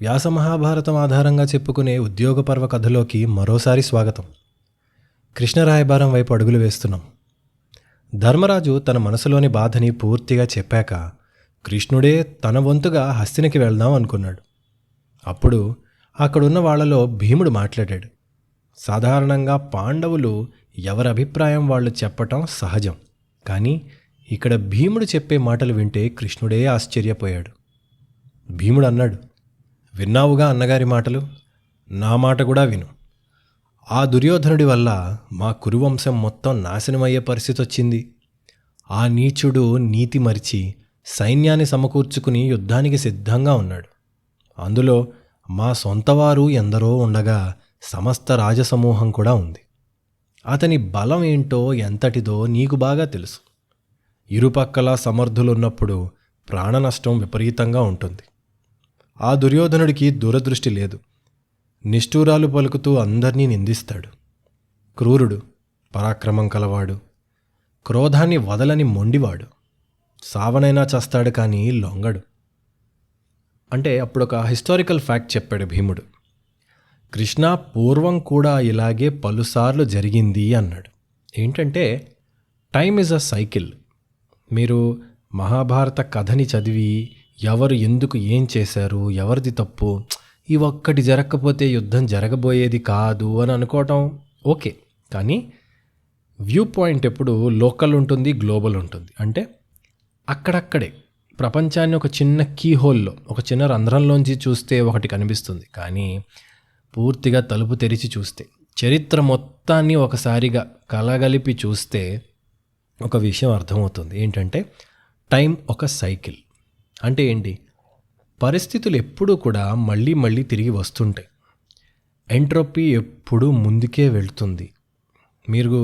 వ్యాస మహాభారతం ఆధారంగా చెప్పుకునే ఉద్యోగ పర్వ కథలోకి మరోసారి స్వాగతం. కృష్ణరాయబారం వైపు అడుగులు వేస్తున్నాం. ధర్మరాజు తన మనసులోని బాధని పూర్తిగా చెప్పాక కృష్ణుడే తన వంతుగా హస్తినకి వెళ్దాం అనుకున్నాడు. అప్పుడు అక్కడున్న వాళ్లలో భీముడు మాట్లాడాడు. సాధారణంగా పాండవులు ఎవరి అభిప్రాయం వాళ్ళు చెప్పటం సహజం. కానీ ఇక్కడ భీముడు చెప్పే మాటలు వింటే కృష్ణుడే ఆశ్చర్యపోయాడు. భీముడు అన్నాడు, విన్నావుగా అన్నగారి మాటలు, నా మాట కూడా విను. ఆ దుర్యోధనుడి వల్ల మా కురువంశం మొత్తం నాశనమయ్యే పరిస్థితి వచ్చింది. ఆ నీచుడు నీతి మరిచి సైన్యాన్ని సమకూర్చుకుని యుద్ధానికి సిద్ధంగా ఉన్నాడు. అందులో మా సొంతవారు ఎందరో ఉండగా సమస్త రాజసమూహం కూడా ఉంది. అతని బలం ఏంటో ఎంతటిదో నీకు బాగా తెలుసు. ఇరుపక్కల సమర్థులున్నప్పుడు ప్రాణ నష్టం విపరీతంగా ఉంటుంది. ఆ దుర్యోధనుడికి దూరదృష్టి లేదు. నిష్ఠూరాలు పలుకుతూ అందర్నీ నిందిస్తాడు. క్రూరుడు, పరాక్రమం కలవాడు, క్రోధాన్ని వదలని మొండివాడు. సావనైనా చస్తాడు కానీ లొంగడు. అంటే అప్పుడు ఒక హిస్టారికల్ ఫ్యాక్ట్ చెప్పాడు భీముడు. కృష్ణ పూర్వం కూడా ఇలాగే పలుసార్లు జరిగింది అన్నాడు. ఏంటంటే టైమ్ ఈజ్ అ సైకిల్. మీరు మహాభారత కథని చదివి ఎవరు ఎందుకు ఏం చేశారు, ఎవరిది తప్పు, ఈ ఒక్కటి జరగకపోతే యుద్ధం జరగబోయేది కాదు అని అనుకోవటం ఓకే. కానీ వ్యూ పాయింట్ ఎప్పుడు లోకల్ ఉంటుంది, గ్లోబల్ ఉంటుంది. అంటే అక్కడక్కడే ప్రపంచాన్ని ఒక చిన్న కీ హోల్లో, ఒక చిన్న రంధ్రంలోంచి చూస్తే ఒకటి కనిపిస్తుంది. కానీ పూర్తిగా తలుపు తెరిచి చూస్తే, చరిత్ర మొత్తాన్ని ఒకసారిగా కలగలిపి చూస్తే ఒక విషయం అర్థమవుతుంది. ఏంటంటే టైం ఒక సైకిల్. అంటే ఏంటి? పరిస్థితులు ఎప్పుడూ కూడా మళ్ళీ తిరిగి వస్తుంటాయి. ఎంట్రోపీ ఎప్పుడూ ముందుకే వెళ్తుంది. మీరు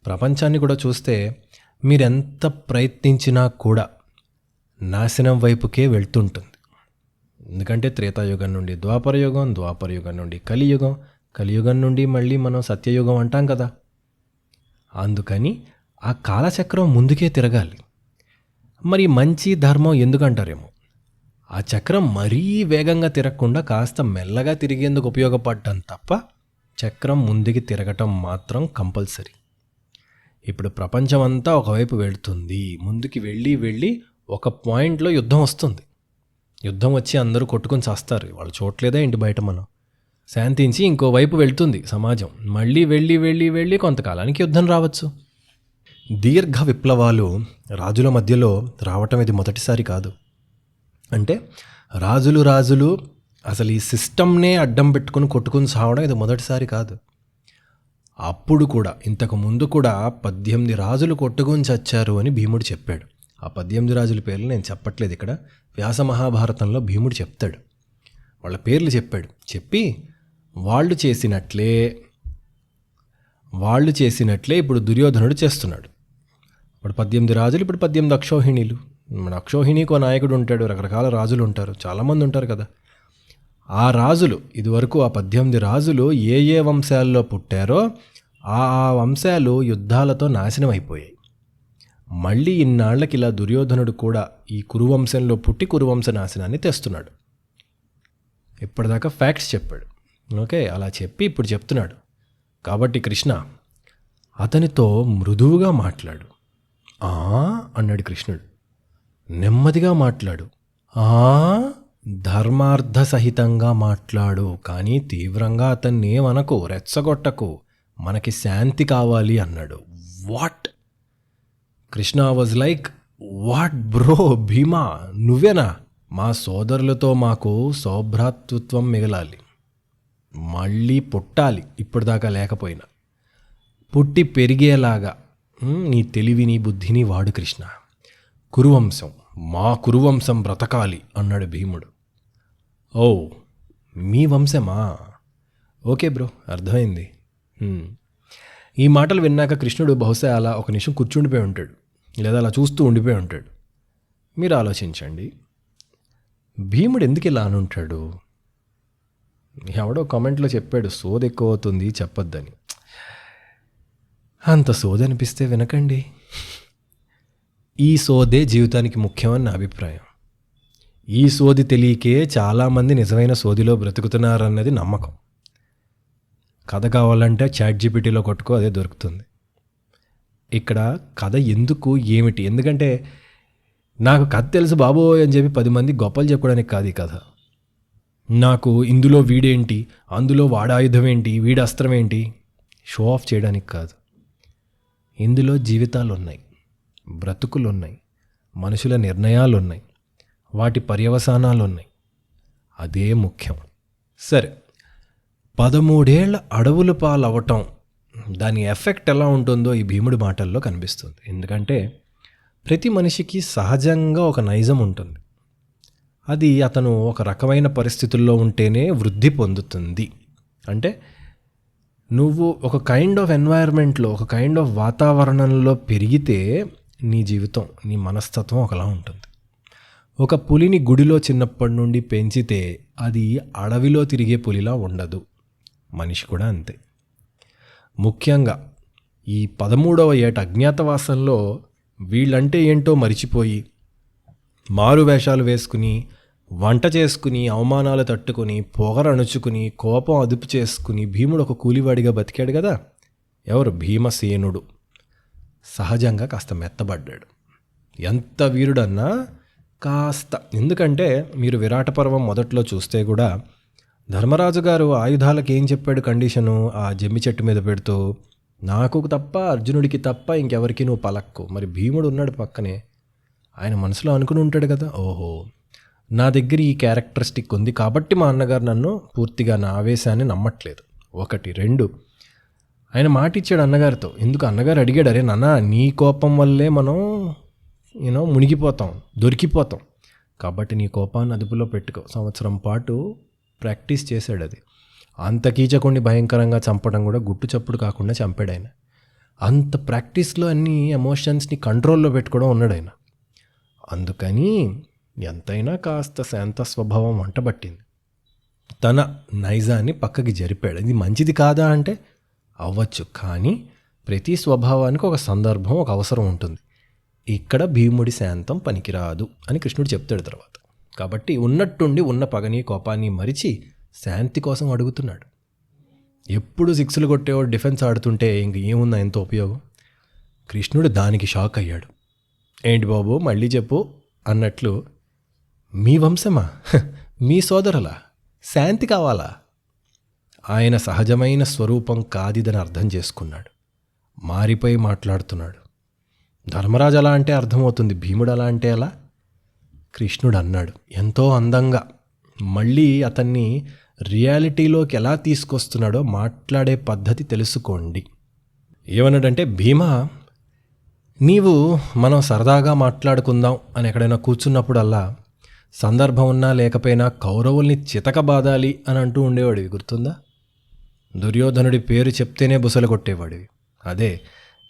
ప్రపంచాన్ని కూడా చూస్తే మీరెంత ప్రయత్నించినా కూడా నాశనం వైపుకే వెళ్తుంటుంది. ఎందుకంటే త్రేతాయుగం నుండి ద్వాపరయుగం, ద్వాపరయుగం నుండి కలియుగం, కలియుగం నుండి మళ్ళీ మనం సత్యయుగం అంటాం కదా. అందుకని ఆ కాలచక్రం ముందుకే తిరగాలి. మరి మంచి ధర్మం ఎందుకంటారేమో, ఆ చక్రం మరీ వేగంగా తిరగకుండా కాస్త మెల్లగా తిరిగేందుకు ఉపయోగపడటం తప్ప చక్రం ముందుకి తిరగటం మాత్రం కంపల్సరీ. ఇప్పుడు ప్రపంచం అంతా ఒకవైపు వెళుతుంది. ముందుకి వెళ్ళి ఒక పాయింట్లో యుద్ధం వస్తుంది. యుద్ధం వచ్చి అందరూ కొట్టుకొని చేస్తారు. వాళ్ళు చూడలేదా ఏంటి బయట? మనం శాంతించి ఇంకోవైపు వెళ్తుంది సమాజం. మళ్ళీ వెళ్ళి కొంతకాలానికి యుద్ధం రావచ్చు. దీర్ఘ విప్లవాలు రాజుల మధ్యలో రావటం ఇది మొదటిసారి కాదు. అంటే రాజులు అసలు ఈ సిస్టమ్నే అడ్డం పెట్టుకుని కొట్టుకుని సావడం ఇది మొదటిసారి కాదు. అప్పుడు కూడా, ఇంతకు ముందు కూడా 18 రాజులు కొట్టుకుని చచ్చారు అని భీముడు చెప్పాడు. ఆ 18 రాజుల పేర్లు నేను చెప్పట్లేదు ఇక్కడ. వ్యాస మహాభారతంలో భీముడు చెప్తాడు. వాళ్ళ పేర్లు చెప్పాడు. చెప్పి వాళ్ళు చేసినట్లే ఇప్పుడు దుర్యోధనుడు చేస్తున్నాడు. ఇప్పుడు 18 రాజులు, ఇప్పుడు 18 అక్షౌహిణీలు. మన అక్షౌహిణీకో నాయకుడు ఉంటాడు, రకరకాల రాజులు ఉంటారు, చాలామంది ఉంటారు కదా. ఆ రాజులు ఇదివరకు, ఆ 18 రాజులు ఏ వంశాల్లో పుట్టారో ఆ వంశాలు యుద్ధాలతో నాశనం అయిపోయాయి. మళ్ళీ ఇన్నాళ్లకి ఇలా దుర్యోధనుడు కూడా ఈ కురువంశంలో పుట్టి కురువంశ నాశనాన్ని తెస్తున్నాడు. ఇప్పటిదాకా ఫ్యాక్ట్స్ చెప్పాడు. ఓకే, అలా చెప్పి ఇప్పుడు చెప్తున్నాడు. కాబట్టి కృష్ణ, అతనితో మృదువుగా మాట్లాడు. అన్నాడు కృష్ణుడు. నెమ్మదిగా మాట్లాడు. ధర్మార్థ సహితంగా మాట్లాడు, కానీ తీవ్రంగా అతన్ని ఏమనకు, రెచ్చగొట్టకు, మనకి శాంతి కావాలి అన్నాడు. What? Krishna was like, what bro, Bhima నువ్వేనా? మా సోదరులతో మాకు సౌభ్రాతృత్వం మిగలాలి, మళ్ళీ పుట్టాలి, ఇప్పటిదాకా లేకపోయినా పుట్టి పెరిగేలాగా నీ తెలివిని బుద్ధిని వాడు కృష్ణ. కురువంశం, మా కురువంశం బ్రతకాలి అన్నాడు భీముడు. ఓ, మీ వంశమా? ఓకే బ్రో, అర్థమైంది. ఈ మాటలు విన్నాక కృష్ణుడు బహుశా అలా ఒక నిమిషం కూర్చుండిపోయి ఉంటాడు, లేదా అలా చూస్తూ ఉండిపోయి ఉంటాడు. మీరు ఆలోచించండి, భీముడు ఎందుకు ఇలా అనుంటాడు? ఎవడో కామెంట్లో చెప్పాడు, సోది ఎక్కువ అవుతుంది చెప్పొద్దని. అంత సోది అనిపిస్తే వినకండి. ఈ సోదే జీవితానికి ముఖ్యమని నా అభిప్రాయం. ఈ సోది తెలియకే చాలామంది నిజమైన సోదిలో బ్రతుకుతున్నారన్నది నమ్మకం. కథ కావాలంటే ChatGPTలో కొట్టుకో, అదే దొరుకుతుంది. ఇక్కడ కథ ఎందుకు ఏమిటి? ఎందుకంటే నాకు కథ తెలుసు బాబోయ్ అని చెప్పి 10 మంది గొప్పలు చెప్పుకోవడానికి కాదు ఈ కథ. నాకు ఇందులో వీడేంటి, అందులో వాడాయుధం ఏంటి, వీడి అస్త్రం ఏంటి, షో ఆఫ్ చేయడానికి కాదు. ఇందులో జీవితాలు ఉన్నాయి, బ్రతుకులు ఉన్నాయి, మనుషుల నిర్ణయాలు ఉన్నాయి, వాటి పర్యవసానాలు ఉన్నాయి. అదే ముఖ్యం. సరే, 13 ఏళ్ల అడవుల పాలవటం, దాని ఎఫెక్ట్ ఎలా ఉంటుందో ఈ భీముడి మాటల్లో కనిపిస్తుంది. ఎందుకంటే ప్రతి మనిషికి సహజంగా ఒక నైజం ఉంటుంది. అది అతను ఒక రకమైన పరిస్థితుల్లో ఉంటేనే వృద్ధి పొందుతుంది. అంటే నువ్వు ఒక కైండ్ ఆఫ్ ఎన్వైర్న్మెంట్లో, ఒక కైండ్ ఆఫ్ వాతావరణంలో పెరిగితే నీ జీవితం, నీ మనస్తత్వం ఒకలా ఉంటుంది. ఒక పులిని గుడిలో చిన్నప్పటి నుండి పెంచితే అది అడవిలో తిరిగే పులిలా ఉండదు. మనిషి కూడా అంతే. ముఖ్యంగా ఈ 13వ ఏట అజ్ఞాతవాసంలో వీళ్ళంటే ఏంటో మరిచిపోయి మారు వేషాలు వేసుకుని, వంట చేసుకుని, అవమానాలు తట్టుకుని, పొగరణుచుకుని, కోపం అదుపు చేసుకుని భీముడు ఒక కూలివాడిగా బతికాడు కదా. ఎవరు? భీమసేనుడు. సహజంగా కాస్త మెత్తబడ్డాడు. ఎంత వీరుడన్నా కాస్త. ఎందుకంటే మీరు విరాట పర్వం మొదట్లో చూస్తే కూడా ధర్మరాజు గారు ఆయుధాలకు ఏం చెప్పాడు కండిషను? ఆ జమ్మి చెట్టు మీద పెడుతూ, నాకు తప్ప అర్జునుడికి తప్ప ఇంకెవరికి నువ్వు పలక్కు. మరి భీముడు ఉన్నాడు పక్కనే, ఆయన మనసులో అనుకుని ఉంటాడు కదా, ఓహో నా దగ్గర ఈ క్యారెక్టరిస్టిక్ ఉంది కాబట్టి మా అన్నగారు నన్ను పూర్తిగా నా ఆవేశాన్ని నమ్మట్లేదు. 1, 2 ఆయన మాట ఇచ్చాడు అన్నగారితో. ఎందుకు అన్నగారు అడిగాడు, అరే నాన్న నీ కోపం వల్లే మనం మునిగిపోతాం, దొరికిపోతాం, కాబట్టి నీ కోపాన్ని అదుపులో పెట్టుకో. 1 సంవత్సరం పాటు ప్రాక్టీస్ చేశాడు. అది అంత కీచకుడిని భయంకరంగా చంపడం కూడా గుట్టు చప్పుడు కాకుండా చంపాడు ఆయన. అంత ప్రాక్టీస్లో అన్ని ఎమోషన్స్ని కంట్రోల్లో పెట్టుకోవడం ఉన్నాడు ఆయన. అందుకని ఎంతైనా కాస్త శాంత స్వభావం వంటబట్టింది. తన నైజాన్ని పక్కకి జరిపాడు. ఇది మంచిది కాదా అంటే అవ్వచ్చు, కానీ ప్రతి స్వభావానికి ఒక సందర్భం, ఒక అవసరం ఉంటుంది. ఇక్కడ భీముడి శాంతం పనికిరాదు అని కృష్ణుడు చెప్తాడు తర్వాత. కాబట్టి ఉన్నట్టుండి ఉన్న పగని కోపాన్ని మరిచి శాంతి కోసం అడుగుతున్నాడు. ఎప్పుడు 6లు కొట్టేవాడు డిఫెన్స్ ఆడుతుంటే ఇంక ఏముందా ఎంతో ఉపయోగం? కృష్ణుడు దానికి షాక్ అయ్యాడు. ఏంటి బాబు మళ్ళీ చెప్పు అన్నట్లు, మీ వంశమా, మీ సోదరులా, శాంతి కావాలా? ఆయన సహజమైన స్వరూపం కాదిదని అర్థం చేసుకున్నాడు. మారిపోయి మాట్లాడుతున్నాడు. ధర్మరాజు అలా అంటే అర్థమవుతుంది, భీముడు అలా అంటే ఎలా? కృష్ణుడు అన్నాడు ఎంతో అందంగా. మళ్ళీ అతన్ని రియాలిటీలోకి ఎలా తీసుకొస్తున్నాడో మాట్లాడే పద్ధతి తెలుసుకోండి. ఏమన్నాడంటే, భీమా నీవు మనం సరదాగా మాట్లాడుకుందాం అని ఎక్కడైనా కూర్చున్నప్పుడల్లా సందర్భం ఉన్నా లేకపోయినా కౌరవుల్ని చితకబాదాలి అని అంటూ ఉండేవాడివి, గుర్తుందా? దుర్యోధనుడి పేరు చెప్తేనే బుసలు కొట్టేవాడివి. అదే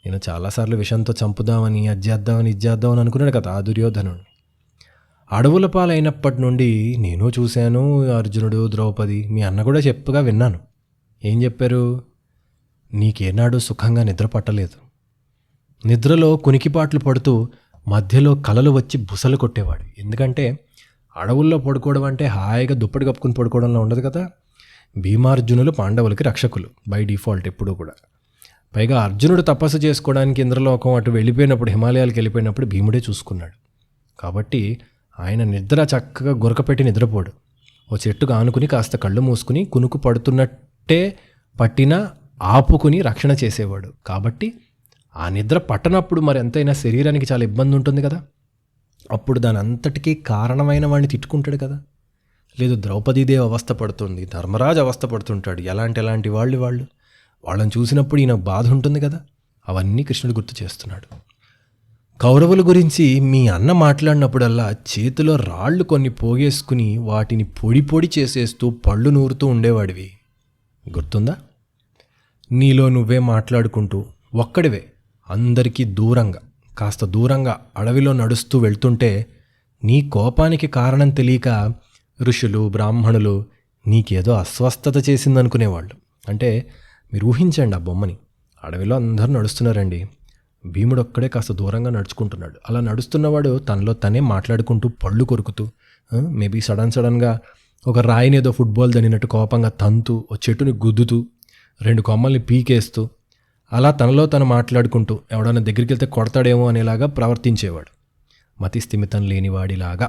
నేను చాలాసార్లు విషంతో చంపుదామని, అది చేద్దామని, ఇది చేద్దామని అనుకున్నాడు కదా ఆ దుర్యోధనుడిని. అడవుల పాలైనప్పటి నుండి నేను చూశాను అర్జునుడు, ద్రౌపది, మీ అన్న కూడా చెప్పుగా విన్నాను. ఏం చెప్పారు? నీకేనాడు సుఖంగా నిద్ర పట్టలేదు. నిద్రలో కునికిపాట్లు పడుతూ మధ్యలో కలలు వచ్చి బుసలు కొట్టేవాడు. ఎందుకంటే అడవుల్లో పడుకోవడం అంటే హాయిగా దుప్పటి కప్పుకుని పడుకోవడంలో ఉండదు కదా. భీమార్జునులు పాండవులకి రక్షకులు బై డిఫాల్ట్ ఎప్పుడూ కూడా. పైగా అర్జునుడు తపస్సు చేసుకోవడానికి ఇంద్రలోకం అటు వెళ్ళిపోయినప్పుడు, హిమాలయాలకు వెళ్ళిపోయినప్పుడు భీముడే చూసుకున్నాడు. కాబట్టి ఆయన నిద్ర చక్కగా గురకపెట్టి నిద్రపోడు. ఓ చెట్టుకు ఆనుకుని కాస్త కళ్ళు మూసుకుని కునుకు పడుతున్నట్టే పట్టినా ఆపుకుని రక్షణ చేసేవాడు. కాబట్టి ఆ నిద్ర పట్టనప్పుడు మరి ఎంతైనా శరీరానికి చాలా ఇబ్బంది ఉంటుంది కదా. అప్పుడు దాని అంతటికీ కారణమైన వాడిని తిట్టుకుంటాడు కదా. లేదు ద్రౌపదీదేవి అవస్థ పడుతుంది, ధర్మరాజు అవస్థ పడుతుంటాడు, ఎలాంటి వాళ్ళని చూసినప్పుడు ఈయన బాధ ఉంటుంది కదా. అవన్నీ కృష్ణుడు గుర్తు చేస్తున్నాడు. కౌరవుల గురించి మీ అన్న మాట్లాడినప్పుడల్లా చేతిలో రాళ్ళు కొన్ని పోగేసుకుని వాటిని పొడి పొడి చేసేస్తూ పళ్ళు నూరుతూ ఉండేవాడివి, గుర్తుందా? నీలో నువ్వే మాట్లాడుకుంటూ ఒక్కడివే అందరికీ దూరంగా, కాస్త దూరంగా అడవిలో నడుస్తూ వెళ్తుంటే నీ కోపానికి కారణం తెలియక ఋషులు, బ్రాహ్మణులు నీకేదో అస్వస్థత చేసిందనుకునేవాళ్ళు. అంటే మీరు ఊహించండి ఆ బొమ్మని. అడవిలో అందరూ నడుస్తున్నారండి, భీముడు ఒక్కడే కాస్త దూరంగా నడుచుకుంటున్నాడు. అలా నడుస్తున్నవాడు తనలో తనే మాట్లాడుకుంటూ పళ్ళు కొరుకుతూ మేబీ సడన్గా ఒక రాయిని ఏదో ఫుట్బాల్ దనినట్టు కోపంగా తంతు ఓ చెట్టుని గుద్దుతూ 2 కొమ్మల్ని పీకేస్తూ అలా తనలో తను మాట్లాడుకుంటూ ఎవడన్నా దగ్గరికి వెళ్తే కొడతాడేమో అనేలాగా ప్రవర్తించేవాడు. మతి స్థిమితం లేనివాడిలాగా.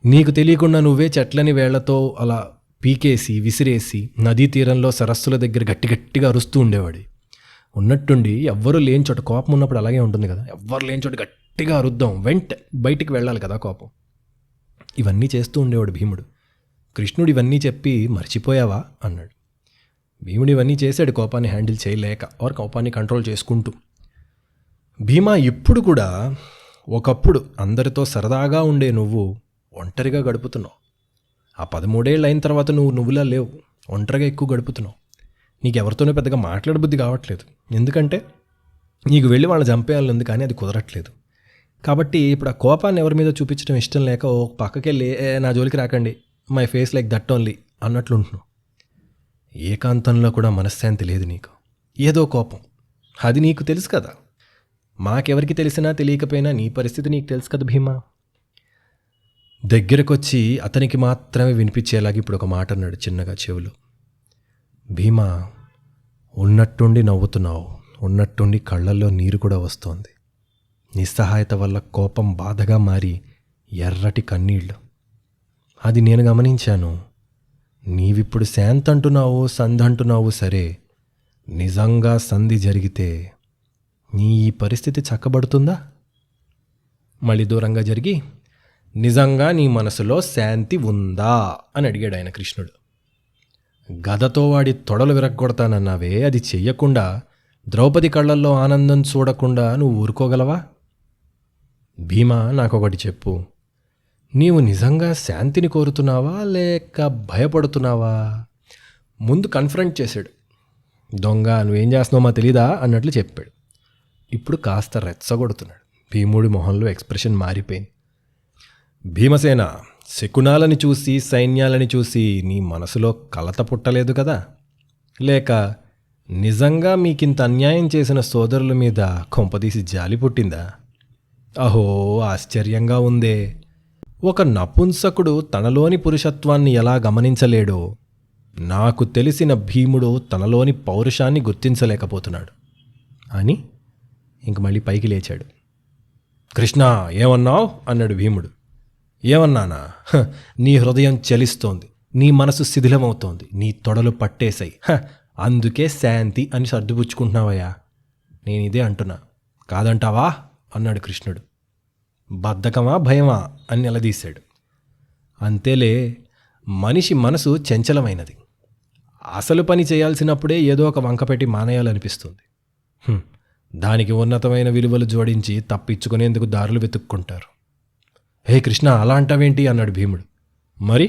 నీకు తెలియకుండా నువ్వే చెట్లని వేళ్లతో అలా పీకేసి విసిరేసి నదీ తీరంలో సరస్సుల దగ్గర గట్టిగా అరుస్తూ ఉండేవాడు. ఉన్నట్టుండి ఎవ్వరూ లేని చోట కోపం ఉన్నప్పుడు అలాగే ఉంటుంది కదా, ఎవ్వరు లేని చోట గట్టిగా అరుద్దాం, బయటికి వెళ్ళాలి కదా కోపం. ఇవన్నీ చేస్తూ ఉండేవాడు భీముడు. కృష్ణుడు ఇవన్నీ చెప్పి మర్చిపోయావా అన్నాడు. భీముడు ఇవన్నీ చేశాడు కోపాన్ని హ్యాండిల్ చేయలేక, కోపాన్ని కంట్రోల్ చేసుకుంటూ. భీమా ఇప్పుడు కూడా ఒకప్పుడు అందరితో సరదాగా ఉండే నువ్వు ఒంటరిగా గడుపుతున్నావు. ఆ 13 ఏళ్ళు అయిన తర్వాత నువ్వులా లేవు, ఒంటరిగా ఎక్కువ గడుపుతున్నావు. నీకెవరితోనూ పెద్దగా మాట్లాడబుద్ధి కావట్లేదు. ఎందుకంటే నీకు వెళ్ళి వాళ్ళని చంపేయాలని ఉంది, కానీ అది కుదరట్లేదు. కాబట్టి ఇప్పుడు ఆ కోపాన్ని ఎవరి మీద చూపించడం ఇష్టం లేక ఓ పక్కకి వెళ్ళి నా జోలికి రాకండి, my face like that only అన్నట్లుంటున్నావు. ఏకాంతంలో కూడా మనశ్శాంతి లేదు నీకు, ఏదో కోపం. అది నీకు తెలుసు కదా, మాకెవరికి తెలిసినా తెలియకపోయినా నీ పరిస్థితి నీకు తెలుసు కదా భీమా. దగ్గరకొచ్చి అతనికి మాత్రమే వినిపించేలాగా ఇప్పుడు ఒక మాట అన్నాడు చిన్నగా చెవులు. భీమా, ఉన్నట్టుండి నవ్వుతున్నావు, ఉన్నట్టుండి కళ్ళల్లో నీరు కూడా వస్తోంది. నిస్సహాయత వల్ల కోపం బాధగా మారి ఎర్రటి కన్నీళ్ళు. అది నేను గమనించాను. నీవిప్పుడు శాంతి అంటున్నావు, సంధి అంటున్నావు, సరే, నిజంగా సంధి జరిగితే నీ ఈ పరిస్థితి చక్కబడుతుందా? మళ్ళీ దూరంగా జరిగి, నిజంగా నీ మనసులో శాంతి ఉందా అని అడిగాడు ఆయన కృష్ణుడు. గదతో వాడి తొడలు విరగ్గొడతానన్నావే, అది చెయ్యకుండా ద్రౌపది కళ్ళల్లో ఆనందం చూడకుండా నువ్వు ఊరుకోగలవా? భీమా, నాకొకటి చెప్పు, నీవు నిజంగా శాంతిని కోరుతున్నావా లేక భయపడుతున్నావా? ముందు కన్ఫ్రంట్ చేశాడు. దొంగ, నువ్వేం చేస్తున్నావు మా తెలీదా అన్నట్లు చెప్పాడు. ఇప్పుడు కాస్త రెచ్చగొడుతున్నాడు. భీముడి మొహంలో ఎక్స్ప్రెషన్ మారిపోయింది. భీమసేన, శకునాలని చూసి సైన్యాలని చూసి నీ మనసులో కలత పుట్టలేదు కదా? లేక నిజంగా మీకింత అన్యాయం చేసిన సోదరుల మీద కొంపదీసి జాలి పుట్టిందా? అహో, ఆశ్చర్యంగా ఉందే. ఒక నపుంసకుడు తనలోని పురుషత్వాన్ని ఎలా గమనించలేడో, నాకు తెలిసిన భీముడు తనలోని పౌరుషాన్ని గుర్తించలేకపోతున్నాడు అని ఇంక మళ్ళీ పైకి లేచాడు. కృష్ణ, ఏమన్నావు అన్నాడు భీముడు. ఏమన్నానా? నీ హృదయం చలిస్తోంది, నీ మనసు శిథిలమవుతోంది, నీ తొడలు పట్టేశాయి, అందుకే శాంతి అని సర్దుపుచ్చుకుంటున్నావయ్యా. నేను ఇదే అంటున్నా, కాదంటావా అన్నాడు కృష్ణుడు. బద్ధకమా భయమా అని నిలదీశాడు. అంతేలే, మనిషి మనసు చంచలమైనది. అసలు పని చేయాల్సినప్పుడే ఏదో ఒక వంకపెట్టి మానేయాలనిపిస్తుంది. దానికి ఉన్నతమైన విలువలు జోడించి తప్పించుకునేందుకు దారులు వెతుక్కుంటారు. హే కృష్ణ, అలా అంటావేంటి అన్నాడు భీముడు. మరి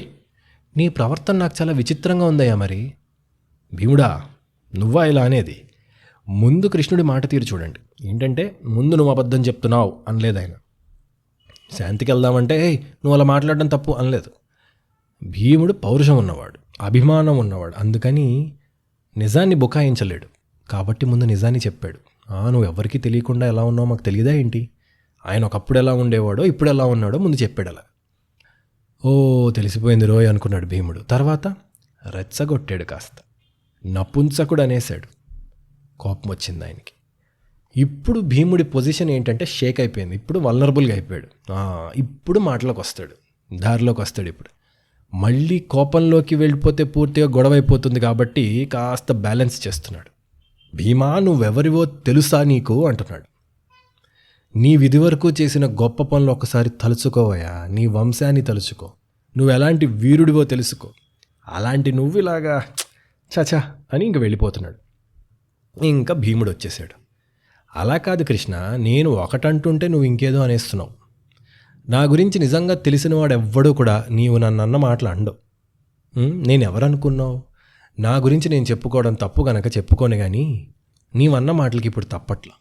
నీ ప్రవర్తన నాకు చాలా విచిత్రంగా ఉందయ్యా. మరి భీముడా, నువ్వా ఇలా అనేది? ముందు కృష్ణుడి మాట తీరు చూడండి. ఏంటంటే, ముందు నువ్వు అబద్ధం చెప్తున్నావు అనలేదు ఆయన. శాంతికి వెళ్దామంటే నువ్వు అలా మాట్లాడడం తప్పు అనలేదు. భీముడు పౌరుషం ఉన్నవాడు, అభిమానం ఉన్నవాడు, అందుకని నిజాన్ని బుకాయించలేడు. కాబట్టి ముందు నిజాన్ని చెప్పాడు. నువ్వు ఎవరికీ తెలియకుండా ఎలా ఉన్నావో మాకు తెలియదా ఏంటి? ఆయన ఒకప్పుడు ఎలా ఉండేవాడో ఇప్పుడు ఎలా ఉన్నాడో ముందు చెప్పాడు. అలా ఓ తెలిసిపోయింది రోయ్ అనుకున్నాడు భీముడు. తర్వాత రెచ్చగొట్టాడు, కాస్త నపుంసకుడు అనేశాడు. కోపం వచ్చింది ఆయనకి. ఇప్పుడు భీముడి పొజిషన్ ఏంటంటే షేక్ అయిపోయింది. ఇప్పుడు వల్నరబుల్గా అయిపోయాడు. ఇప్పుడు మాటలోకి వస్తాడు, దారిలోకి వస్తాడు. ఇప్పుడు మళ్ళీ కోపంలోకి వెళ్ళిపోతే పూర్తిగా గొడవ అయిపోతుంది కాబట్టి కాస్త బ్యాలెన్స్ చేస్తున్నాడు. భీమా, నువ్వెవరివో తెలుసా నీకు అంటున్నాడు. నీ విధి వరకు చేసిన గొప్ప పనులు ఒకసారి తలుచుకోవయా, నీ వంశాన్ని తలుచుకో, నువ్వు ఎలాంటి వీరుడివో తెలుసుకో. అలాంటి నువ్వు ఇలాగా చచా అని ఇంక వెళ్ళిపోతున్నాడు. ఇంకా భీముడు వచ్చేసాడు. అలా కాదు కృష్ణ, నేను ఒకటంటుంటే నువ్వు ఇంకేదో అనేస్తున్నావు. నా గురించి నిజంగా తెలిసినవాడు ఎవ్వడూ కూడా నీవు నన్ను అన్న మాటలు అండవు. నేను ఎవరనుకున్నావు? నా గురించి నేను చెప్పుకోవడం తప్పు గనక చెప్పుకోను, కానీ నీవన్న మాటలకి ఇప్పుడు తప్పట్లా.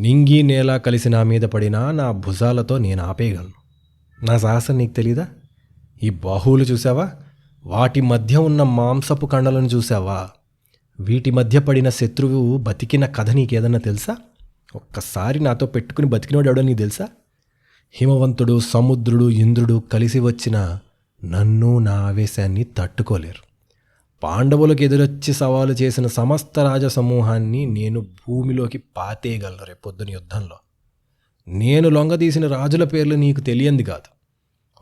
నింగి నేల కలిసి నా మీద పడినా నా భుజాలతో నేను ఆపేయగలను. నా సాహసం నీకు తెలీదా? ఈ బాహువులు చూసావా? వాటి మధ్య ఉన్న మాంసపు కండలను చూసావా? వీటి మధ్య పడిన శత్రువు బతికిన కథ నీకేదన్నా తెలుసా? ఒక్కసారి నాతో పెట్టుకుని బతికినోడు ఎవడో నీకు తెలుసా? హిమవంతుడు, సముద్రుడు, ఇంద్రుడు కలిసి వచ్చిన నన్ను నా ఆవేశాన్ని తట్టుకోలేరు. పాండవులకు ఎదురొచ్చి సవాలు చేసిన సమస్త రాజసమూహాన్ని నేను భూమిలోకి పాతేయగలను రేపొద్దున యుద్ధంలో. నేను లొంగదీసిన రాజుల పేర్లు నీకు తెలియంది కాదు.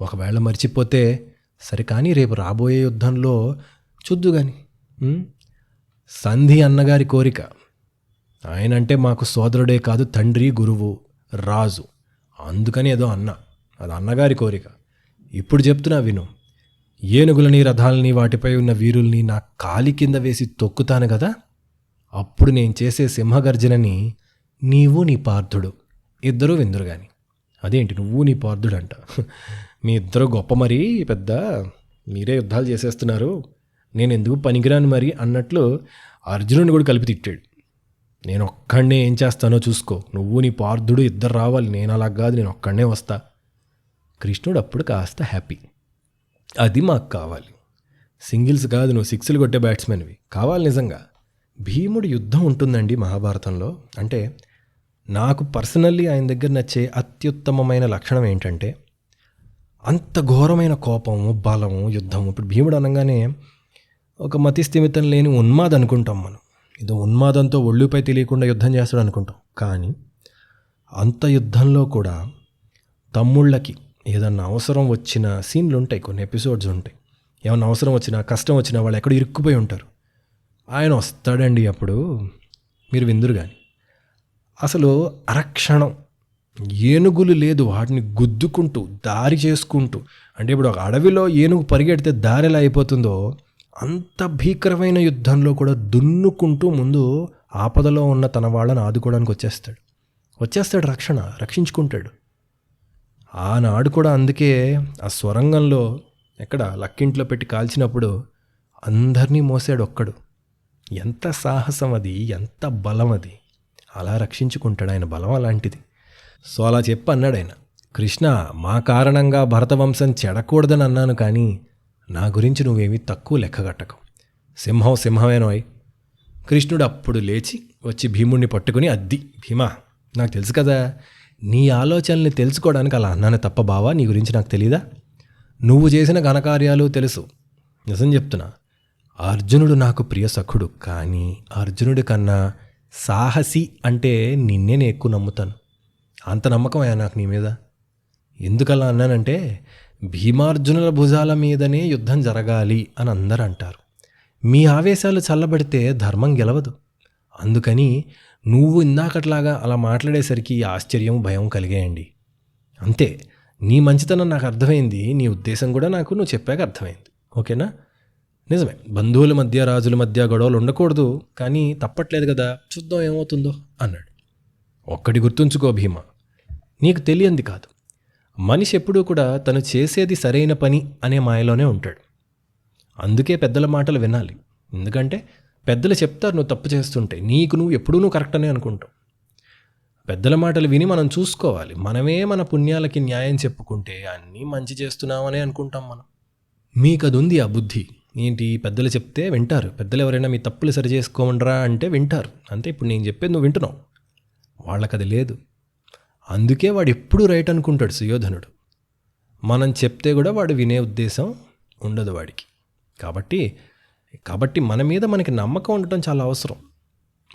ఒకవేళ మర్చిపోతే సరే, కానీ రేపు రాబోయే యుద్ధంలో చూద్దుగాని. సంధి అన్నగారి కోరిక. ఆయనంటే మాకు సోదరుడే కాదు, తండ్రి, గురువు, రాజు. అందుకని ఏదో అన్నా, అది అన్నగారి కోరిక. ఇప్పుడు చెప్తున్నా విను. ఏనుగులని, రథాలని, వాటిపై ఉన్న వీరుల్ని నా కాలి కింద వేసి తొక్కుతాను కదా, అప్పుడు నేను చేసే సింహగర్జనని నీవు నీ పార్థుడు ఇద్దరూ విందురు గాని. అదేంటి నువ్వు నీ పార్థుడు అంట? మీ ఇద్దరు గొప్ప మరి, పెద్ద మీరే యుద్ధాలు చేసేస్తున్నారు, నేను ఎందుకు పనికిరాను మరి అన్నట్లు అర్జునుడిని కూడా కలిపి తిట్టాడు. నేను ఒక్కడనే ఏం చేస్తానో చూసుకో, నువ్వు నీ పార్థుడు ఇద్దరు రావాలి, నేను అలా కాదు, నేను ఒక్కడనే వస్తా. కృష్ణుడు అప్పుడు కాస్త హ్యాపీ. అది మాకు కావాలి. సింగిల్స్ కాదు, నువ్వు సిక్స్లు కొట్టే బ్యాట్స్మెన్వి కావాలి నిజంగా. భీముడు యుద్ధం ఉంటుందండి మహాభారతంలో. అంటే నాకు పర్సనల్లీ ఆయన దగ్గర నచ్చే అత్యుత్తమమైన లక్షణం ఏంటంటే అంత ఘోరమైన కోపము, బలము, యుద్ధము. ఇప్పుడు భీముడు అనగానే ఒక మతిస్థిమితం లేని ఉన్మాదం అనుకుంటాం మనం. ఏదో ఉన్మాదంతో ఒళ్ళుపై తెలియకుండా యుద్ధం చేస్తాడు అనుకుంటాం. కానీ అంత యుద్ధంలో కూడా తమ్ముళ్ళకి ఏదన్నా అవసరం వచ్చిన సీన్లు ఉంటాయి, కొన్ని ఎపిసోడ్స్ ఉంటాయి. ఏమన్నా అవసరం వచ్చినా, కష్టం వచ్చినా వాళ్ళు ఎక్కడో ఇరుక్కుపోయి ఉంటారు, ఆయన వస్తాడండి. అప్పుడు మీరు విందురు కానీ అసలు అరక్షణం ఏనుగులు లేదు, వాటిని గుద్దుకుంటూ దారి చేసుకుంటూ, అంటే ఇప్పుడు ఒక అడవిలో ఏనుగు పరిగెడితే దారి ఎలా అయిపోతుందో అంత భీకరమైన యుద్ధంలో కూడా దున్నుకుంటూ ముందు ఆపదలో ఉన్న తన వాళ్ళని ఆదుకోవడానికి వచ్చేస్తాడు, రక్షించుకుంటాడు. ఆనాడు కూడా అందుకే ఆ స్వరంగంలో ఎక్కడ లక్కింట్లో పెట్టి కాల్చినప్పుడు అందరినీ మోసాడు ఒక్కడు. ఎంత సాహసం అది, ఎంత బలం అది. అలా రక్షించుకుంటాడు, ఆయన బలం అలాంటిది. సో అలా చెప్పి అన్నాడు ఆయన, కృష్ణ మా కారణంగా భరతవంశం చెడకూడదని అన్నాను, కానీ నా గురించి నువ్వేమీ తక్కువ లెక్కగట్టకు. సింహం సింహమేనోయ్. కృష్ణుడు అప్పుడు లేచి వచ్చి భీముడిని పట్టుకుని, అద్ది భీమా, నాకు తెలుసు కదా, నీ ఆలోచనల్ని తెలుసుకోవడానికి అలా అన్నాను తప్ప బావా, నీ గురించి నాకు తెలీదా? నువ్వు చేసిన ఘనకార్యాలు తెలుసు. నిజం చెప్తున్నా, అర్జునుడు నాకు ప్రియ సఖుడు, కానీ అర్జునుడి కన్నా సాహసి అంటే నిన్నే నేను ఎక్కువ నమ్ముతాను. అంత నమ్మకం అయ్యా నాకు నీ మీద. ఎందుకలా అన్నానంటే భీమార్జునుల భుజాల మీదనే యుద్ధం జరగాలి అని అందరూ అంటారు. మీ ఆవేశాలు చల్లబడితే ధర్మం గెలవదు. అందుకని నువ్వు ఇందాకట్లాగా అలా మాట్లాడేసరికి ఆశ్చర్యం, భయం కలిగేయండి. అంతే, నీ మంచితనం నాకు అర్థమైంది, నీ ఉద్దేశం కూడా నాకు నువ్వు చెప్పాక అర్థమైంది. ఓకేనా? నిజమే, బంధువుల మధ్య, రాజుల మధ్య గొడవలు ఉండకూడదు, కానీ తప్పట్లేదు కదా, చూద్దాం ఏమవుతుందో అన్నాడు. ఒక్కటి గుర్తుంచుకో భీమా, నీకు తెలియంది కాదు, మనిషి ఎప్పుడూ కూడా తను చేసేది సరైన పని అనే మాయలోనే ఉంటాడు. అందుకే పెద్దల మాటలు వినాలి. ఎందుకంటే పెద్దలు చెప్తారు నువ్వు తప్పు చేస్తుంటే, నువ్వు ఎప్పుడూ కరెక్ట్ అనే అనుకుంటావు. పెద్దల మాటలు విని మనం చూసుకోవాలి. మనమే మన పుణ్యాలకి న్యాయం చెప్పుకుంటే అన్నీ మంచి చేస్తున్నామనే అనుకుంటాం మనం. మీకు అది ఉంది ఆ బుద్ధి. ఏంటి, పెద్దలు చెప్తే వింటారు. పెద్దలు ఎవరైనా మీ తప్పులు సరి చేసుకోమండరా అంటే వింటారు. అంటే ఇప్పుడు నేను చెప్పేది నువ్వు వింటున్నావు, వాళ్ళకి అది లేదు. అందుకే వాడు ఎప్పుడూ రైట్ అనుకుంటాడు సుయోధనుడు. మనం చెప్తే కూడా వాడు వినే ఉద్దేశం ఉండదు వాడికి. కాబట్టి మన మీద మనకి నమ్మకం ఉండటం చాలా అవసరం.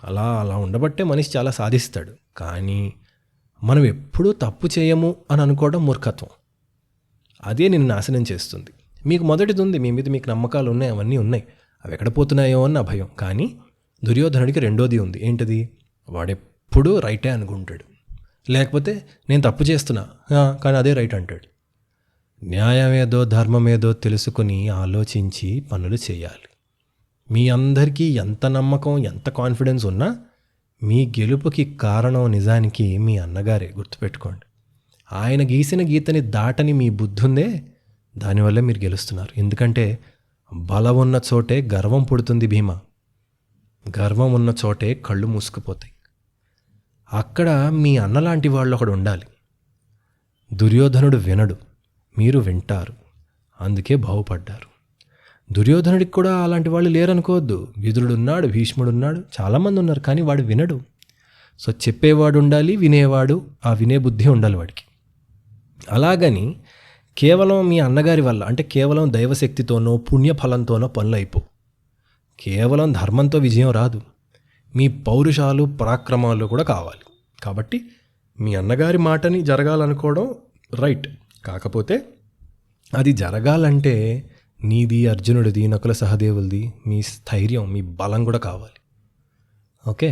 అలా ఉండబట్టే మనిషి చాలా సాధిస్తాడు. కానీ మనం ఎప్పుడూ తప్పు చేయము అని అనుకోవడం మూర్ఖత్వం. అదే నిన్ను నాశనం చేస్తుంది. మీకు మొదటిది ఉంది, మీ మీద మీకు నమ్మకాలు ఉన్నాయి, అవన్నీ ఉన్నాయి, అవి ఎక్కడ పోతున్నాయో అని నా భయం. కానీ దుర్యోధనుడికి రెండోది ఉంది. ఏంటిది? వాడెప్పుడూ రైటే అనుకుంటాడు. లేకపోతే నేను తప్పు చేస్తున్నా కానీ అదే రైట్ అంటాడు. న్యాయమేదో ధర్మమేదో తెలుసుకొని ఆలోచించి పనులు చేయాలి. మీ అందరికీ ఎంత నమ్మకం, ఎంత కాన్ఫిడెన్స్ ఉన్నా మీ గెలుపుకి కారణం నిజానికి మీ అన్నగారే, గుర్తుపెట్టుకోండి. ఆయన గీసిన గీతని దాటని మీ బుద్ధి ఉందే, దానివల్ల మీరు గెలుస్తున్నారు. ఎందుకంటే బలం ఉన్న చోటే గర్వం పుడుతుంది భీమా. గర్వం ఉన్న చోటే కళ్ళు మూసుకుపోతాయి. అక్కడ మీ అన్నలాంటి వాళ్ళు ఒకడు ఉండాలి. దుర్యోధనుడు వినడు, మీరు వింటారు, అందుకే బాగుపడ్డారు. దుర్యోధనుడికి కూడా అలాంటి వాళ్ళు లేరనుకోవద్దు. విదురుడున్నాడు, భీష్ముడున్నాడు, చాలామంది ఉన్నారు, కానీ వాడు వినడు. సో చెప్పేవాడు ఉండాలి, వినేవాడు, ఆ వినే బుద్ధి ఉండాలి వాడికి. అలాగని కేవలం మీ అన్నగారి వల్ల, అంటే కేవలం దైవశక్తితోనో పుణ్యఫలంతోనో పనులు అయిపో. కేవలం ధర్మంతో విజయం రాదు, మీ పౌరుషాలు పరాక్రమాలు కూడా కావాలి. కాబట్టి మీ అన్నగారి మాటని జరగాలనుకోవడం రైట్. కాకపోతే అది జరగాలంటే నీది, అర్జునుడిది, నకుల సహదేవులది, మీ స్థైర్యం, మీ బలం కూడా కావాలి. ఓకే,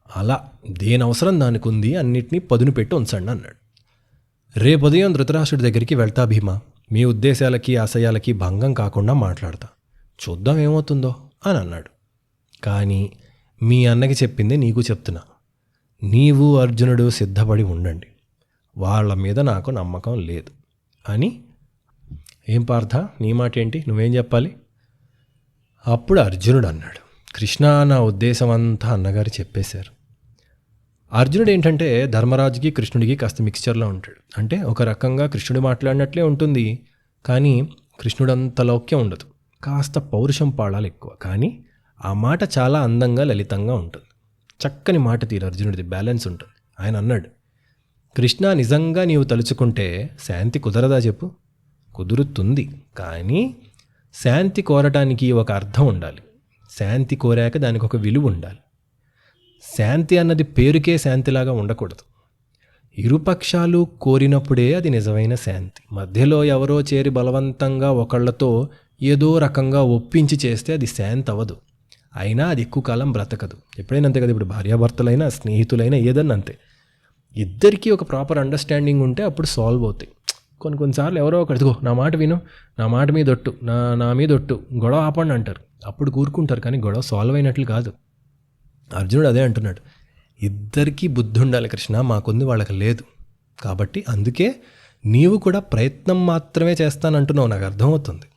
అలా దేని అవసరం దానికి ఉంది, అన్నిటినీ పదును పెట్టి ఉంచండి అన్నాడు. రేపు ఉదయం ధృతరాష్ట్రుడి దగ్గరికి వెళ్తా భీమా, మీ ఉద్దేశాలకి ఆశయాలకి భంగం కాకుండా మాట్లాడతా, చూద్దాం ఏమవుతుందో అని అన్నాడు. కానీ మీ అన్నకి చెప్పిందే నీకు చెప్తున్నా, నీవు అర్జునుడు సిద్ధపడి ఉండండి, వాళ్ళ మీద నాకు నమ్మకం లేదు అని. ఏం పార్థ, నీ మాట ఏంటి, నువ్వేం చెప్పాలి? అప్పుడు అర్జునుడు అన్నాడు, కృష్ణ, నా ఉద్దేశం అంతా అన్నగారు చెప్పేశారు. అర్జునుడు ఏంటంటే ధర్మరాజుకి కృష్ణుడికి కాస్త మిక్స్చర్లో ఉంటాడు. అంటే ఒక రకంగా కృష్ణుడు మాట్లాడినట్లే ఉంటుంది, కానీ కృష్ణుడంత లౌక్యం ఉండదు, కాస్త పౌరుషం పాడాలి ఎక్కువ. కానీ ఆ మాట చాలా అందంగా లలితంగా ఉంటుంది. చక్కని మాట తీరు అర్జునుడిది, బ్యాలెన్స్ ఉంటుంది. ఆయన అన్నాడు, కృష్ణ, నిజంగా నీవు తలుచుకుంటే శాంతి కుదరదా చెప్పు? కుదురుతుంది, కానీ శాంతి కోరటానికి ఒక అర్థం ఉండాలి. శాంతి కోరాక దానికి ఒక విలువ ఉండాలి. శాంతి అన్నది పేరుకే శాంతిలాగా ఉండకూడదు. ఇరుపక్షాలు కోరినప్పుడే అది నిజమైన శాంతి. మధ్యలో ఎవరో చేరి బలవంతంగా ఒకళ్లతో ఏదో రకంగా ఒప్పించి చేస్తే అది శాంతి అవ్వదు. అయినా అది ఎక్కువ కాలం బ్రతకదు. ఎప్పుడైనా అంతే కదా, ఇప్పుడు భార్యాభర్తలైనా స్నేహితులైనా ఏదన్నా అంతే. ఇద్దరికీ ఒక ప్రాపర్ అండర్స్టాండింగ్ ఉంటే అప్పుడు సాల్వ్ అవుతాయి. కొన్నిసార్లు ఎవరో ఒకరిదిగో నా మాట విను, నా మాట మీద ఒట్టు, నా మీద ఒట్టు, గొడవ ఆపండి అంటారు. అప్పుడు కూరుకుంటారు, కానీ గొడవ సాల్వ్ అయినట్లు కాదు. అర్జునుడు అదే అంటున్నాడు, ఇద్దరికీ బుద్ధి ఉండాలి కృష్ణ, మాకుంది వాళ్ళకి లేదు. కాబట్టి అందుకే నీవు కూడా ప్రయత్నం మాత్రమే చేస్తానంటున్నావు, నాకు అర్థమవుతుంది.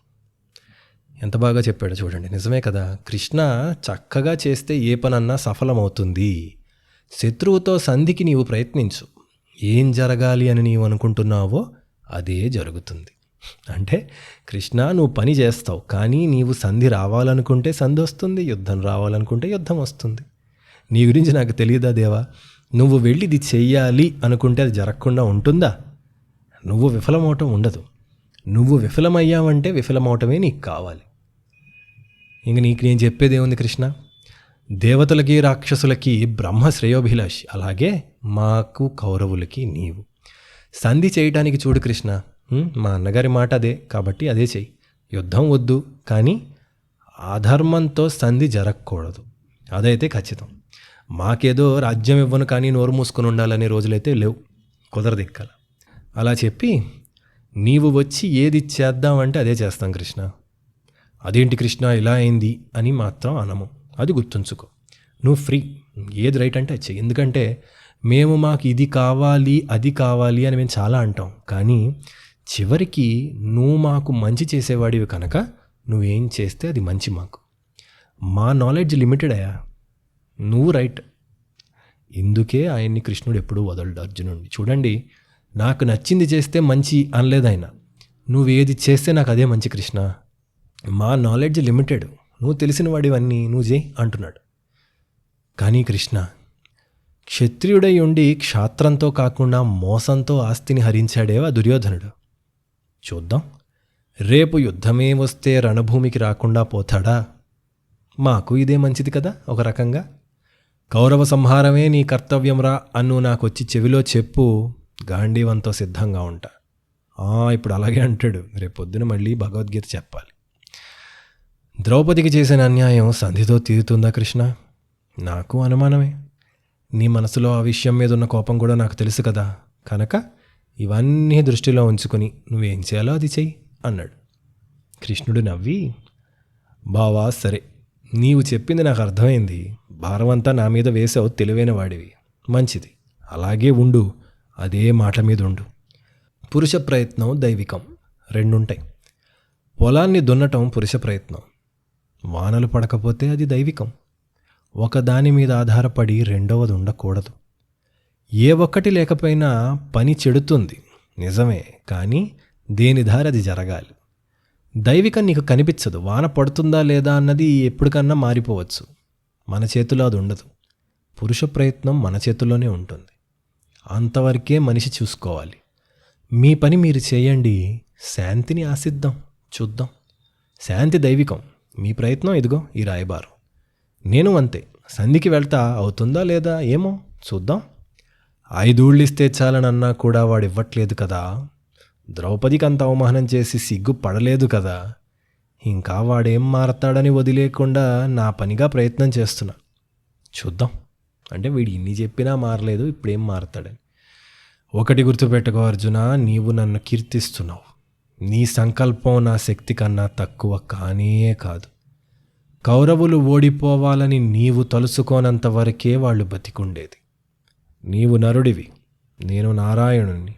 ఎంత బాగా చెప్పాడో చూడండి, నిజమే కదా. కృష్ణ చక్కగా చేస్తే ఏ పనన్నా సఫలమవుతుంది. శత్రువుతో సంధికి నీవు ప్రయత్నించు, ఏం జరగాలి అని నీవు అనుకుంటున్నావో అదే జరుగుతుంది. అంటే కృష్ణ, నువ్వు పని చేస్తావు, కానీ నీవు సంధి రావాలనుకుంటే సంధి వస్తుంది, యుద్ధం రావాలనుకుంటే యుద్ధం వస్తుంది. నీ గురించి నాకు తెలియదా దేవా? నువ్వు వెళ్ళి ఇది చెయ్యాలి అనుకుంటే అది జరగకుండా ఉంటుందా? నువ్వు విఫలమవటం ఉండదు. నువ్వు విఫలమయ్యావంటే విఫలమవటమే నీకు కావాలి. ఇంక నీకు నేను చెప్పేది ఏముంది కృష్ణ? దేవతలకి రాక్షసులకి బ్రహ్మ శ్రేయోభిలాషి, అలాగే మాకు కౌరవులకి నీవు. సంధి చేయటానికి చూడు కృష్ణ, మా అన్నగారి మాట అదే, కాబట్టి అదే చెయ్యి. యుద్ధం వద్దు, కానీ అధర్మంతో సంధి జరగకూడదు, అదైతే ఖచ్చితం. మాకేదో రాజ్యం ఇవ్వను కానీ నోరు మూసుకొని ఉండాలనే రోజులైతే లేవు, కుదరదిక్కల. అలా చెప్పి నీవు వచ్చి ఏది చేద్దామంటే అదే చేస్తాం కృష్ణ. అదేంటి కృష్ణ ఇలా అయింది అని మాత్రం అనము, అది గుర్తుంచుకో. నువ్వు ఫ్రీ, ఏది రైట్ అంటే చెయ్యి. ఎందుకంటే మాకు ఇది కావాలి అది కావాలి అని మేము చాలా అంటాం, కానీ చివరికి నువ్వు మాకు మంచి చేసేవాడివి కనుక నువ్వేం చేస్తే అది మంచి. మాకు మా నాలెడ్జ్ లిమిటెడ్ అయ్యా, నువ్వు రైట్. ఇందుకే ఆయన్ని కృష్ణుడు ఎప్పుడూ వదలడు అర్జునుడిని. చూడండి, నాకు నచ్చింది చేస్తే మంచి అనలేదు ఆయన, నువ్వేది చేస్తే నాకు అదే మంచి కృష్ణ. మా నాలెడ్జ్ లిమిటెడ్, నువ్వు తెలిసిన వాడివన్నీ నువ్వు చేయి అంటున్నాడు. కానీ కృష్ణ, క్షత్రియుడై ఉండి క్షాత్రంతో కాకుండా మోసంతో ఆస్తిని హరించాడేవా దుర్యోధనుడు. చూద్దాం, రేపు యుద్ధమే వస్తే రణభూమికి రాకుండా పోతాడా? మాకు ఇదే మంచిది కదా ఒక రకంగా. కౌరవ సంహారమే నీ కర్తవ్యంరా అన్ను నాకొచ్చి చెవిలో చెప్పు, గాంధీవంతో సిద్ధంగా ఉంటా. ఇప్పుడు అలాగే అంటాడు, రేపొద్దున మళ్ళీ భగవద్గీత చెప్పాలి. ద్రౌపదికి చేసిన అన్యాయం సంధితో తీరుతుందా కృష్ణ? నాకు అనుమానమే. నీ మనసులో ఆ విషయం మీద ఉన్న కోపం కూడా నాకు తెలుసు కదా, కనుక ఇవన్నీ దృష్టిలో ఉంచుకొని నువ్వేం చేయాలో అది చెయ్యి అన్నాడు. కృష్ణుడు నవ్వి, బావా సరే, నీవు చెప్పింది నాకు అర్థమైంది. భారమంతా నా మీద వేసావు, తెలివైన వాడివి, మంచిది, అలాగే ఉండు, అదే మాట మీద ఉండు. పురుష ప్రయత్నం దైవికం రెండుంటాయి. పొలాన్ని దున్నటం పురుష ప్రయత్నం, వానలు పడకపోతే అది దైవికం. ఒకదాని మీద ఆధారపడి రెండవది ఉండకూడదు. ఏ ఒక్కటి లేకపోయినా పని చెడుతుంది నిజమే, కానీ దేని దారి అది జరగాలి. దైవికం నీకు కనిపించదు, వాన పడుతుందా లేదా అన్నది ఎప్పటికన్నా మారిపోవచ్చు, మన చేతిలో అది ఉండదు. పురుష ప్రయత్నం మన చేతుల్లోనే ఉంటుంది, అంతవరకే మనిషి చూసుకోవాలి. మీ పని మీరు చేయండి, శాంతిని ఆశిద్దాం, చూద్దాం. శాంతి దైవికం. మీ ప్రయత్నం ఇదిగో ఈ రాయబారం. నేను అంతే, సంధికి వెళ్తా అవుతుందా లేదా ఏమో చూద్దాం. 5 ఊళ్ళు ఇస్తే చాలనన్నా కూడా వాడు ఇవ్వట్లేదు కదా. ద్రౌపదికి అంత అవమానం చేసి సిగ్గు పడలేదు కదా. ఇంకా వాడేం మారతాడని వదిలేయకుండా నా పనిగా ప్రయత్నం చేస్తున్నా, చూద్దాం. అంటే వీడు ఇన్ని చెప్పినా మారలేదు, ఇప్పుడేం మారతాడని. ఒకటి గుర్తుపెట్టుకో అర్జున, నీవు నన్ను కీర్తిస్తున్నావు. నీ సంకల్పం నా శక్తి కన్నా తక్కువ కానే కాదు. కౌరవులు ఓడిపోవాలని నీవు తలుసుకోనంత వరకే వాళ్ళు బతికుండేది. నీవు నరుడివి, నేను నారాయణుణ్ణి.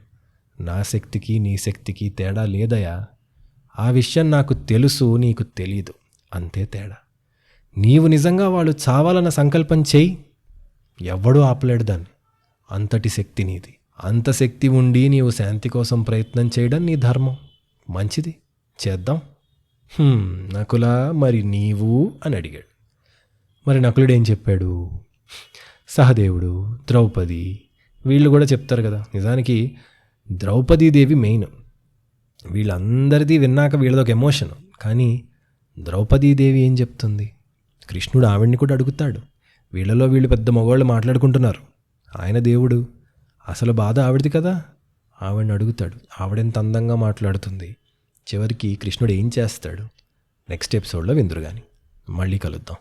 నా శక్తికి నీ శక్తికి తేడా లేదయా. ఆ విషయం నాకు తెలుసు, నీకు తెలీదు, అంతే తేడా. నీవు నిజంగా వాళ్ళు చావాలన్న సంకల్పం చెయ్యి, ఎవ్వడూ ఆపలేడు దాన్ని. అంతటి శక్తి నీది. అంత శక్తి ఉండి నీవు శాంతి కోసం ప్రయత్నం చేయడం నీ ధర్మం. మంచిది, చేద్దాం. నకులా, మరి నీవు అని అడిగాడు. మరి నకులుడు ఏం చెప్పాడు? సహదేవుడు, ద్రౌపది వీళ్ళు కూడా చెప్తారు కదా. నిజానికి ద్రౌపదీదేవి మెయిన్. వీళ్ళందరిది విన్నాక వీళ్ళదొక ఎమోషన్. కానీ ద్రౌపదీదేవి ఏం చెప్తుంది? కృష్ణుడు ఆవిడ్ని కూడా అడుగుతాడు. వీళ్ళలో వీళ్ళు పెద్ద మగవాళ్ళు మాట్లాడుకుంటున్నారు, ఆయన దేవుడు, అసలు బాధ ఆవిడది కదా. ఆవిడని అడుగుతాడు. ఆవిడెంత అందంగా మాట్లాడుతుంది. చివరికి కృష్ణుడు ఏం చేస్తాడు? నెక్స్ట్ ఎపిసోడ్లో విందురు కానీ. మళ్ళీ కలుద్దాం.